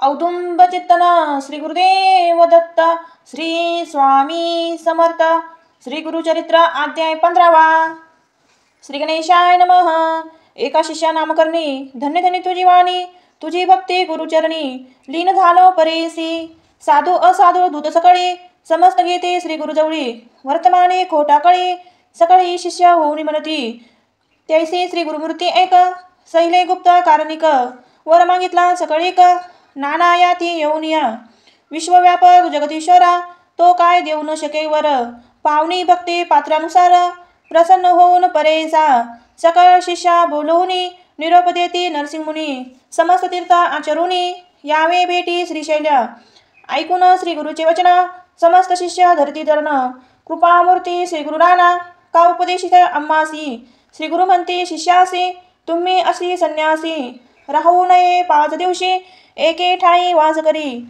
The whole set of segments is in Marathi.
औदुंब चिंतन श्री गुरुदेव दत्त श्री स्वामी समर्थ श्री गुरुचरित्र अध्याय 15वा। श्री गणेशाय नमः। एका शिष्या नामकरणी धन्य धन्य तुझी वाणी, तुझी भक्ती गुरुचरणी लीन झालो परेसी। साधू असाधू दूत सकळी समस्त गीते श्री गुरुजवळी, वर्तमाने खोटा कळी सकळी शिष्य होऊन म्हणती। तैसी श्री गुरुमूर्ती एक सैले गुप्त कारणिक, वर मागितला सकळीक नाना याती येऊनिया। विश्वव्यापक जगदीश्वरा तो काय देऊ न शके वर, पावनी भक्ती पात्रानुसार प्रसन्न होऊन परेसा। सकळ शिष्या बोलवूनी निरोप देती नरसिंहमुनी, समस्त तीर्थ आचरुनी यावे भेटी श्रीशैल्या। ऐकून श्री गुरुचे वचन समस्त शिष्य धरती धरण, कृपामूर्ती श्री गुरुराना का उपदेशित आम्हासी। श्री गुरु म्हणते शिष्यासी, तुम्ही अशी संन्यासी राहू नये 5 दिवशी एके ठाई वास करी।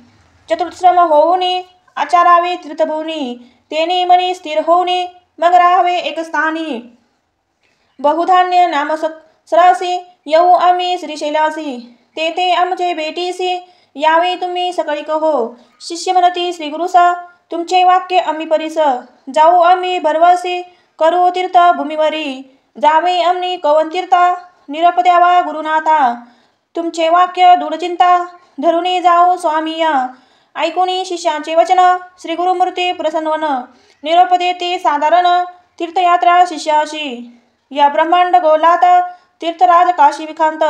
चतुर्श्रम होऊनी आचारावे तीर्थभूनी, तेने मनी स्थिर होऊनी मग राहावे एक स्थानी। बहुधान्य नाम सरासी येऊ आम्ही श्रीशैलासी, तेथे आमचे भेटीसी यावे तुम्ही सकळी कहो। शिष्य म्हणती श्री गुरुसा, तुमचे वाक्य आम्ही परिस, जाऊ आम्ही भरवसी करू तीर्थ भूमीवरी। जावे आम्ही कवन तीर्था निरोप द्यावा गुरुनाथा, तुमचे वाक्य दूढ चिंता धरुणी जाऊ स्वामिया। ऐकुनी शिष्याचे वचन श्री गुरुमूर्ती प्रसन्नवन, निरोप देते साधारण तीर्थयात्रा शिष्याशी। या ब्रह्मांड गोलात तीर्थराज काशी विखांत,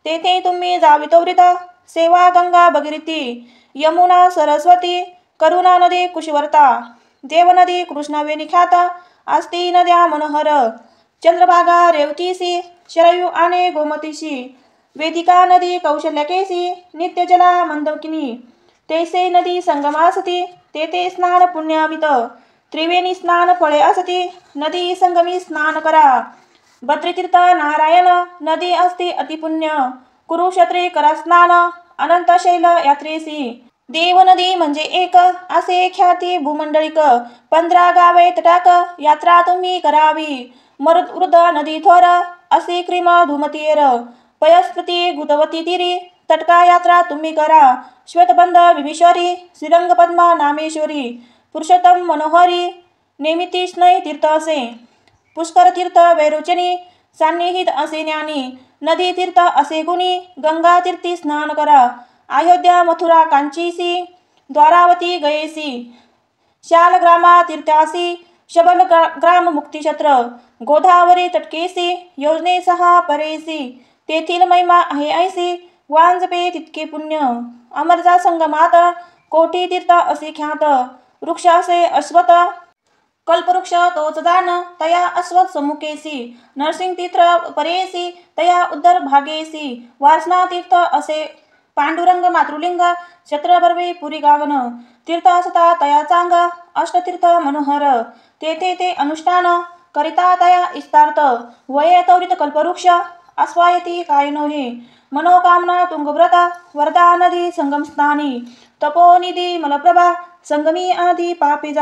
तेथे तुम्ही जावी त्वरित सेवा गंगा भगीरथी। यमुना सरस्वती करुणा नदी कुशवर्ता, देव नदी कृष्णा वेनिख्यात आस्ती नद्या मनोहर। चंद्रभागा रेवतीसी शरयू आणि गोमतीसी, वेदिका नदी कौशल्यकेसी नित्यजला मंदकिनी। तैसे नदी संगमासती तेथे स्नान पुण्यामित, त्रिवेणी स्नान फळे असती नदी संगमी स्नान करा। बद्रीतीर्थ नारायण नदी असती अतिपुण्य, कुरुक्षेत्री करा स्नान अनंत शैल यात्रेसी। देव नदी म्हणजे एक असे ख्याती भूमंडळिक, 15 गावे तटाक यात्रा तुम्ही करावी। मरुद नदी थोर असे क्रीम धूमतीर, पयस्पती गुदवती तीरी तटका यात्रा तुम्ही करा। श्वेतबंध विभीश्वरी श्रीरंग पद्मा नामेश्वरी, पुरुषोत्तम मनोहरी नेमिती स्नय तीर्थ असे। पुष्कर तीर्थ वैरोचनी सान्निहित असे ज्ञानी, नदी तीर्थ असे गुणी गंगा तीर्थी स्नान करा। अयोध्या मथुरा कांचीसी द्वारावती गयेसी, शालग्रामा तीर्थासी शबल ग्राम मुक्तिक्षेत्र। गोदावरी तटकेसी योजने 6 परेसी, तेथील महिमा आहे ऐसी वांजपे तितके पुण्य। अमरजा संगमात कोटी तीर्थ असे ख्यात, वृक्ष असे अश्वत कल्पवृक्ष तोच जाण तया अश्वत सम्मुखेसी। नरसिंह तीर्थ परेसी तया उद्धर भागेसी, वासना तीर्थ असे पांडुरंग मातृलिंग क्षत्रबर्वे पुरी गावन। तीर्थ असता तया चांग अष्टतीर्थ मनोहर, तेथे ते अनुष्ठान करिता तया इष्टार्थ। वये तवरित कल्पवृक्ष आस्वायती काय नोहे, मनोकामना तुंगव्रत वर्धा नदी संगम स्थानी। तपोनिधी मलप्रभा संगमी आधी पापे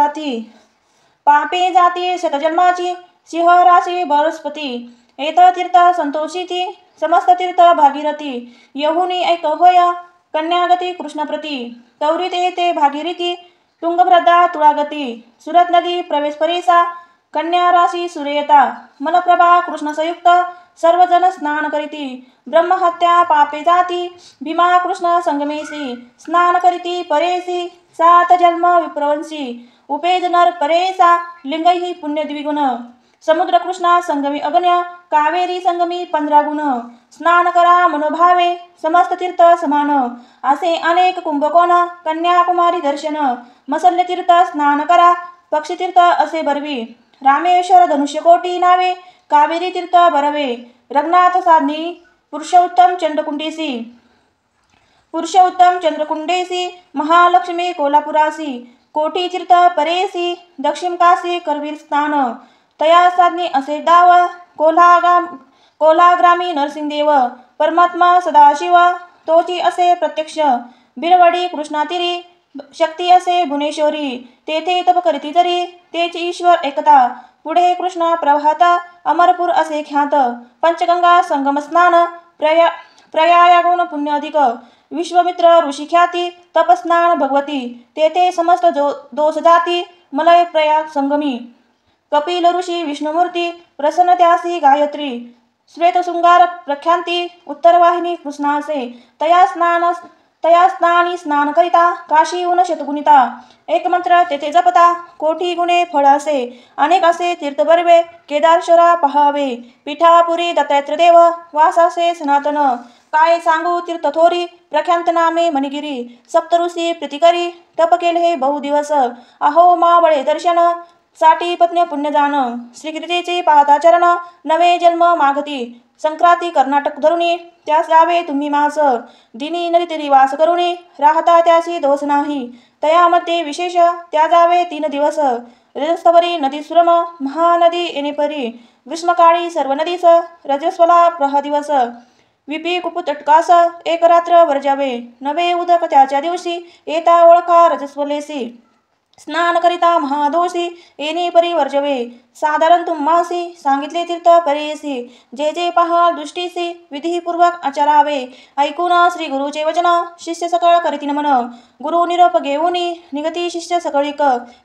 जाती शतजन्माची सिंहराशी बृहस्पती। एत तीर्थ संतोषीती समस्त तीर्थ भागीरथी, यहुनी ऐक होय कन्यागती कृष्णप्रती। तवरित येते भागीरथी तुंगभद्रा तुळागती, सुरत नदी प्रवेश परेसा कन्या राशी सूर्यता। मलप्रभा कृष्ण संयुक्त सर्वजन स्नान करीती, ब्रह्महत्या पापे जाती भीमा कृष्ण संगमेसी। स्नान करीती परेसी 7 जन्म विप्रवंशी, उपेज नर परेसा लिंगैहि पुण्य द्विगुण। समुद्र कृष्णा संगमी अगण्य, कावेरी संगमी 15 गुण। स्नान करा मनोभावे समस्त तीर्थ समान, असे अनेक कुंभकोण कन्याकुमारी दर्शन। मसल्य तीर्थ स्नान करा पक्षीतीर्थ असे बरवी, रामेश्वर धनुष्यकोटी नावे कावेरी तीर्थ बरवे। रघुनाथ साधनी पुरुषोत्तम चंद्रकुंडेसी, महालक्ष्मी कोल्हापुरासी। कोटी तीर्थ परेसी दक्षिण काशी करवीर स्थान, तया साधनी असे दाव कोल्हाग्रामी नरसिंहदेव। परमात्मा सदाशिव तोची असे प्रत्यक्ष, बिरवडी कृष्णातीरी शक्ती असे भुवनेश्वरी। तेथे तप करीती तरी तेची ईश्वर एकता, पुढे कृष्णा प्रवाहता अमरपूर असे ख्यात। पंचगंगा संगम स्नान प्रयागुण पुण्य अधिक, विश्वामित्र ऋषी ख्याती तपस्नान भगवती तेथे समस्त दोष जाती मलय प्रयाग संगमी कपिल ऋषी विष्णुमूर्ती प्रसन्न त्यासी गायत्री श्वेतशृंगार प्रख्यांती उत्तरवाहिनी कृष्णासे तया स्नानी स्नान करिता काशीहून शतगुणिता एक मंत्र तेथे जपता कोटी गुणे फळासे अनेक असे तीर्थबर्वे केदारशरा पहावे पिठापुरी दत्तात्रय देव वासासे सनातन काय सांगू तीर्थ थोरी प्रख्यात नामे मणिगिरी सप्तऋषी प्रीतिकरी तप केले हे बहुदिवस अहो मावळे दर्शन साठी पत्न्य पुण्यजान श्रीगिरीचे पाहता चरण नवे जन्म मागती संक्रांती कर्नाटक धरुणी त्यास यावे तुम्ही मास दिनी नदी तरी वास करुणी राहता त्यासी दोष नाही तयामध्ये विशेष त्या जावे 3 दिवस रजस्तवरी नदी सुरम महानदी येणेपरी ग्रीष्मकाळी सर्व नदीस रजस्वला प्रहा दिवस विपी कुपुतटकास एक रात्र वर्जावे नवे उदक त्याच्या दिवशी येता ओळखा रजस्वलेसी स्नान करिता महादोषी येणे परिवर्जवे साधारण तुम्हासी सांगितले तीर्थ परेसी जे जे पहा दृष्टीसी विधीपूर्वक आचरावे ऐकून श्री गुरुचे वचन शिष्य सकळ करीती नमन गुरु निरोप घेऊनी निगती शिष्य सकळिक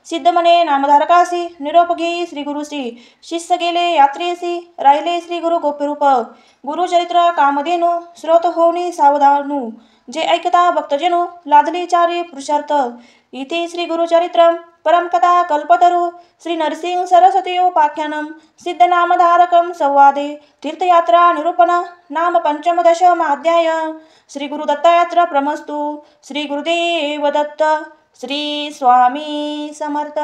सिद्ध मने नामधारकासी निरोप घेई श्री गुरुसी शिष्य गेले यात्रेसी राहिले श्री गुरु गोप्यरूप गुरुचरित्र कामधेनु श्रोत होनी सावधानु जे ऐकता भक्तजनु लादली चारी पुरुषार्थ इति श्री गुरुचरित्रम परमकथा कल्पतरु श्री नरसिंह सरस्वती उपाख्यानम सिद्धनामधारकम संवादे तीर्थयात्रा निरूपण नाम पंचमदशमाध्याय श्री गुरुदत्तायत्र प्रमस्तु श्री गुरुदेव दत्त श्री स्वामी समर्थ।